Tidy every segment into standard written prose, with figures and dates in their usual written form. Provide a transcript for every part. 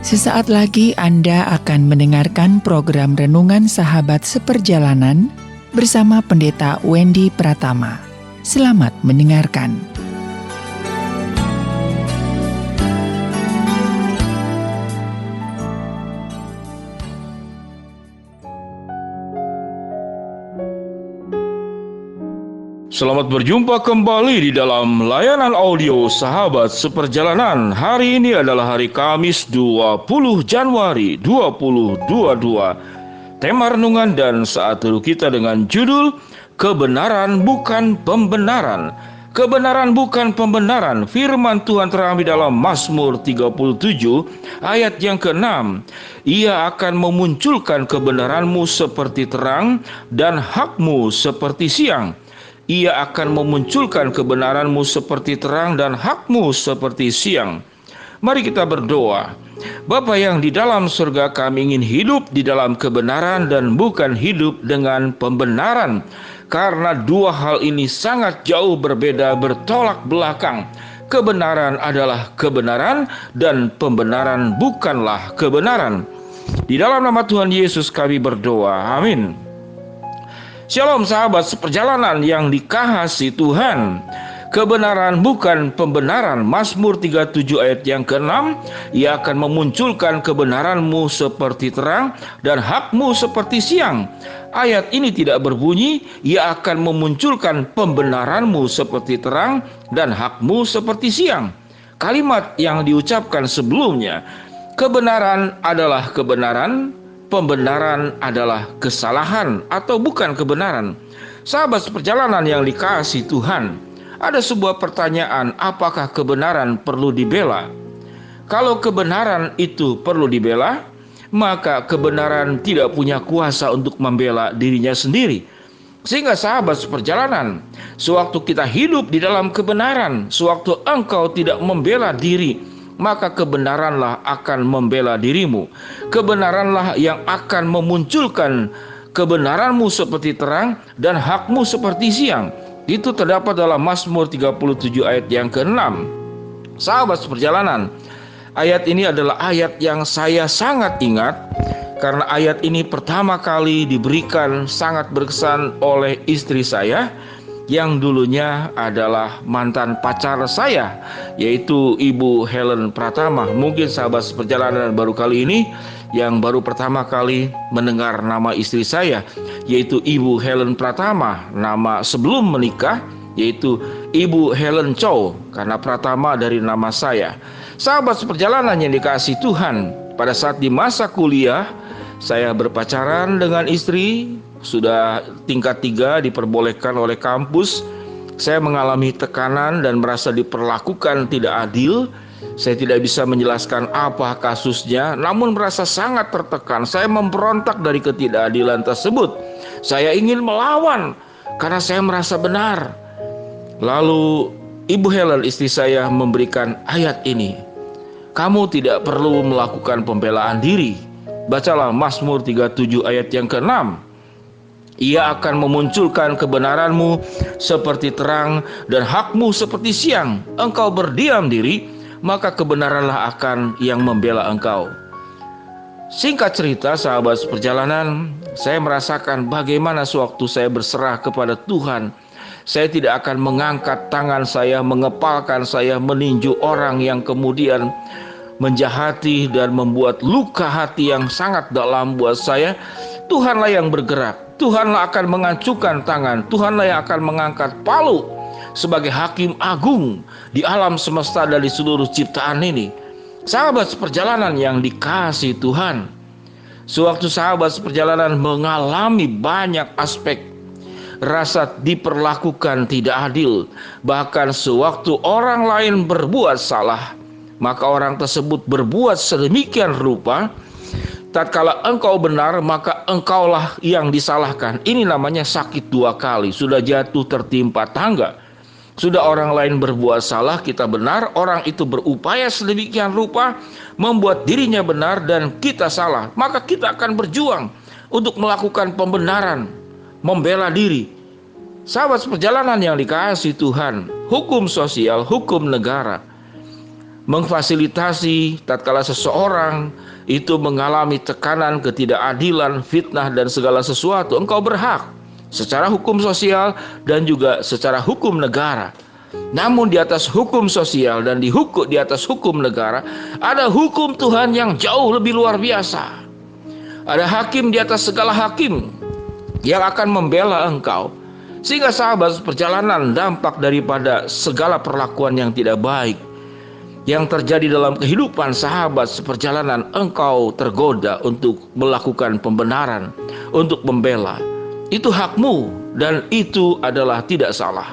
Sesaat lagi Anda akan mendengarkan program Renungan Sahabat Seperjalanan bersama Pendeta Wendy Pratama. Selamat mendengarkan. Selamat berjumpa kembali di dalam layanan audio Sahabat Seperjalanan. Hari ini adalah hari Kamis 20 Januari 2022. Tema renungan dan saat teduh kita dengan judul Kebenaran Bukan Pembenaran. Kebenaran bukan pembenaran. Firman Tuhan terambil dalam Mazmur 37 ayat yang ke-6. Ia akan memunculkan kebenaranmu seperti terang dan hakmu seperti siang. Ia akan memunculkan kebenaranmu seperti terang dan hakmu seperti siang. Mari kita berdoa. Bapa yang di dalam surga, kami ingin hidup di dalam kebenaran dan bukan hidup dengan pembenaran. Karena dua hal ini sangat jauh berbeda, bertolak belakang. Kebenaran adalah kebenaran dan pembenaran bukanlah kebenaran. Di dalam nama Tuhan Yesus kami berdoa. Amin. Shalom sahabat seperjalanan yang dikasihi Tuhan. Kebenaran bukan pembenaran. Mazmur 37 ayat yang ke-6. Ia akan memunculkan kebenaranmu seperti terang dan hakmu seperti siang. Ayat ini tidak berbunyi ia akan memunculkan pembenaranmu seperti terang dan hakmu seperti siang. Kalimat yang diucapkan sebelumnya, kebenaran adalah kebenaran, pembenaran adalah kesalahan atau bukan kebenaran. Sahabat seperjalanan yang dikasihi Tuhan, ada sebuah pertanyaan, apakah kebenaran perlu dibela? Kalau kebenaran itu perlu dibela, maka kebenaran tidak punya kuasa untuk membela dirinya sendiri. Sehingga sahabat seperjalanan, sewaktu kita hidup di dalam kebenaran, sewaktu engkau tidak membela diri, maka kebenaranlah akan membela dirimu. Kebenaranlah yang akan memunculkan kebenaranmu seperti terang dan hakmu seperti siang. Itu terdapat dalam Mazmur 37 ayat yang ke-6. Sahabat seperjalanan, ayat ini adalah ayat yang saya sangat ingat, karena ayat ini pertama kali diberikan sangat berkesan oleh istri saya yang dulunya adalah mantan pacar saya, yaitu Ibu Helen Pratama. Mungkin sahabat seperjalanan baru kali ini yang baru pertama kali mendengar nama istri saya, yaitu Ibu Helen Pratama. Nama sebelum menikah yaitu Ibu Helen Chow, karena Pratama dari nama saya. Sahabat seperjalanan yang dikasihi Tuhan, pada saat di masa kuliah saya berpacaran dengan istri. Sudah tingkat 3 diperbolehkan oleh kampus. Saya mengalami tekanan dan merasa diperlakukan tidak adil. Saya tidak bisa menjelaskan apa kasusnya, namun merasa sangat tertekan. Saya memberontak dari ketidakadilan tersebut. Saya ingin melawan karena saya merasa benar. Lalu Ibu Helen istri saya memberikan ayat ini. Kamu tidak perlu melakukan pembelaan diri. Bacalah Mazmur 37 ayat yang ke-6. Ia akan memunculkan kebenaranmu seperti terang dan hakmu seperti siang. Engkau berdiam diri, maka kebenaranlah akan yang membela engkau. Singkat cerita sahabat seperjalanan, saya merasakan bagaimana sewaktu saya berserah kepada Tuhan, saya tidak akan mengangkat tangan saya, mengepalkan saya, meninju orang yang kemudian menjahati dan membuat luka hati yang sangat dalam buat saya. Tuhanlah yang bergerak, Tuhanlah akan mengacukan tangan, Tuhanlah yang akan mengangkat palu sebagai hakim agung di alam semesta dan di seluruh ciptaan ini. Sahabat seperjalanan yang dikasihi Tuhan, sewaktu sahabat seperjalanan mengalami banyak aspek rasa diperlakukan tidak adil, bahkan sewaktu orang lain berbuat salah, maka orang tersebut berbuat sedemikian rupa, tatkala engkau benar, maka engkaulah yang disalahkan. Ini namanya sakit dua kali. Sudah jatuh tertimpa tangga. Sudah orang lain berbuat salah, kita benar. Orang itu berupaya sedemikian rupa membuat dirinya benar dan kita salah. Maka kita akan berjuang untuk melakukan pembenaran, membela diri. Sahabat seperjalanan yang dikasihi Tuhan, hukum sosial, hukum negara mengfasilitasi tatkala seseorang itu mengalami tekanan, ketidakadilan, fitnah dan segala sesuatu. Engkau berhak secara hukum sosial dan juga secara hukum negara. Namun di atas hukum sosial dan di atas hukum negara ada hukum Tuhan yang jauh lebih luar biasa. Ada hakim di atas segala hakim yang akan membela engkau. Sehingga sahabat perjalanan, dampak daripada segala perlakuan yang tidak baik yang terjadi dalam kehidupan sahabat seperjalanan, engkau tergoda untuk melakukan pembenaran, untuk membela. Itu hakmu dan itu adalah tidak salah.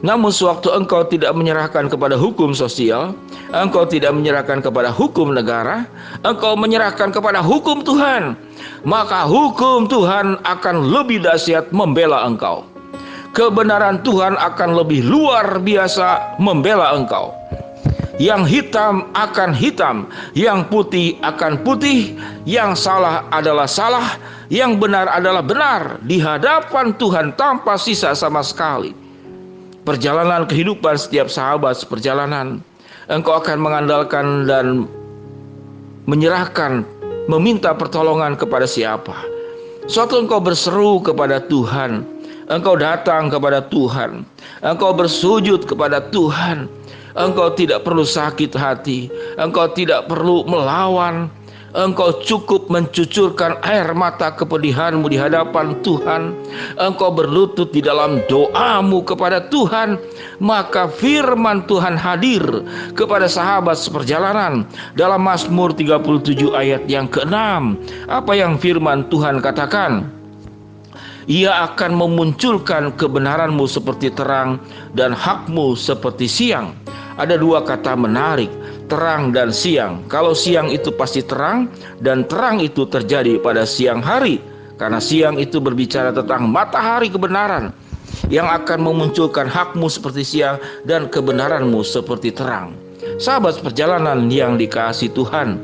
Namun sewaktu engkau tidak menyerahkan kepada hukum sosial, engkau tidak menyerahkan kepada hukum negara, engkau menyerahkan kepada hukum Tuhan, maka hukum Tuhan akan lebih dahsyat membela engkau. Kebenaran Tuhan akan lebih luar biasa membela engkau. Yang hitam akan hitam, yang putih akan putih, yang salah adalah salah, yang benar adalah benar di hadapan Tuhan tanpa sisa sama sekali. Perjalanan kehidupan setiap sahabat seperjalanan, engkau akan mengandalkan dan menyerahkan, meminta pertolongan kepada siapa? Suatu engkau berseru kepada Tuhan, engkau datang kepada Tuhan, engkau bersujud kepada Tuhan. Engkau tidak perlu sakit hati, engkau tidak perlu melawan, engkau cukup mencucurkan air mata kepedihanmu di hadapan Tuhan. Engkau berlutut di dalam doamu kepada Tuhan, maka firman Tuhan hadir kepada sahabat seperjalanan dalam Mazmur 37 ayat yang ke-6. Apa yang firman Tuhan katakan? Ia akan memunculkan kebenaranmu seperti terang dan hakmu seperti siang. Ada dua kata menarik, terang dan siang. Kalau siang itu pasti terang, dan terang itu terjadi pada siang hari. Karena siang itu berbicara tentang matahari kebenaran yang akan memunculkan hakmu seperti siang dan kebenaranmu seperti terang. Sahabat perjalanan yang dikasihi Tuhan,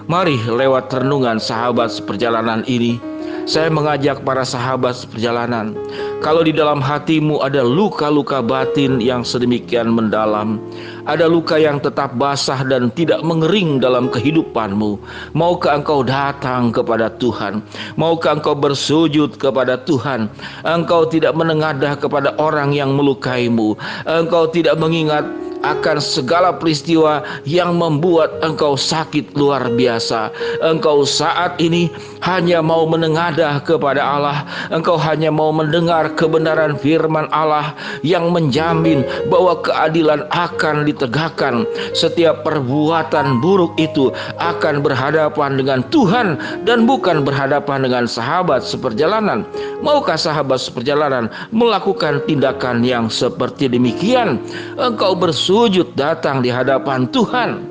mari lewat renungan sahabat seperjalanan ini, saya mengajak para sahabat seperjalanan, kalau di dalam hatimu ada luka-luka batin yang sedemikian mendalam, ada luka yang tetap basah dan tidak mengering dalam kehidupanmu, maukah engkau datang kepada Tuhan? Maukah engkau bersujud kepada Tuhan? Engkau tidak menengadah kepada orang yang melukaimu, engkau tidak mengingat akan segala peristiwa yang membuat engkau sakit luar biasa. Engkau saat ini hanya mau menengadah kepada Allah. Engkau hanya mau mendengar kebenaran firman Allah yang menjamin bahwa keadilan akan ditegakkan. Setiap perbuatan buruk itu akan berhadapan dengan Tuhan dan bukan berhadapan dengan sahabat seperjalanan. Maukah sahabat seperjalanan melakukan tindakan yang seperti demikian? Engkau bersujud datang di hadapan Tuhan.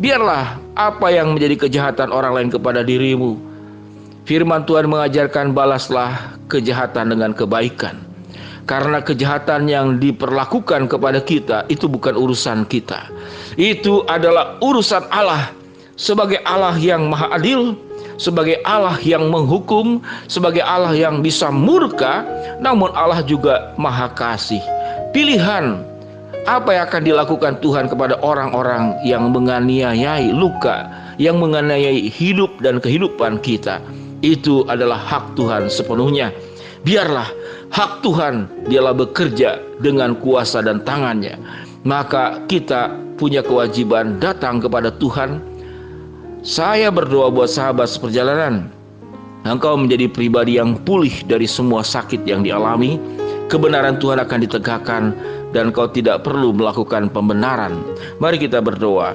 Biarlah apa yang menjadi kejahatan orang lain kepada dirimu, firman Tuhan mengajarkan balaslah kejahatan dengan kebaikan. Karena kejahatan yang diperlakukan kepada kita itu bukan urusan kita. Itu adalah urusan Allah. Sebagai Allah yang maha adil, sebagai Allah yang menghukum, sebagai Allah yang bisa murka, namun Allah juga maha kasih. Pilihan apa yang akan dilakukan Tuhan kepada orang-orang yang menganiayai luka, yang menganiayai hidup dan kehidupan kita, itu adalah hak Tuhan sepenuhnya. Biarlah hak Tuhan dialah bekerja dengan kuasa dan tangannya. Maka kita punya kewajiban datang kepada Tuhan. Saya berdoa buat sahabat seperjalanan, engkau menjadi pribadi yang pulih dari semua sakit yang dialami. Kebenaran Tuhan akan ditegakkan dan kau tidak perlu melakukan pembenaran. Mari kita berdoa.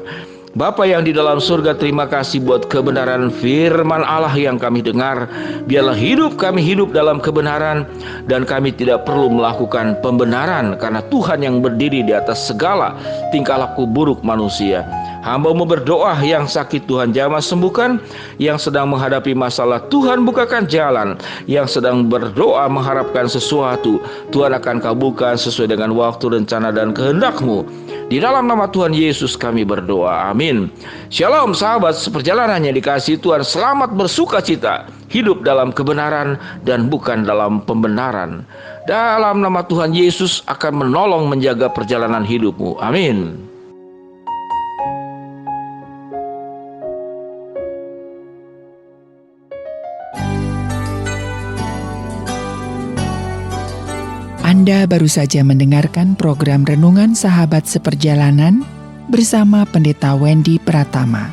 Bapa yang di dalam surga, terima kasih buat kebenaran firman Allah yang kami dengar. Biarlah hidup kami hidup dalam kebenaran dan kami tidak perlu melakukan pembenaran, karena Tuhan yang berdiri di atas segala tingkah laku buruk manusia. Hamba-Mu berdoa, yang sakit Tuhan jamah sembuhkan, yang sedang menghadapi masalah Tuhan bukakan jalan, yang sedang berdoa mengharapkan sesuatu Tuhan akan kabulkan sesuai dengan waktu, rencana dan kehendak-Mu. Di dalam nama Tuhan Yesus kami berdoa, amin. Shalom sahabat seperjalanan yang dikasihi Tuhan, selamat bersuka cita, hidup dalam kebenaran dan bukan dalam pembenaran. Dalam nama Tuhan Yesus akan menolong menjaga perjalanan hidupmu, amin. Anda baru saja mendengarkan program Renungan Sahabat Seperjalanan bersama Pendeta Wendy Pratama.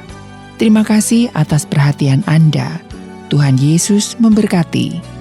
Terima kasih atas perhatian Anda. Tuhan Yesus memberkati.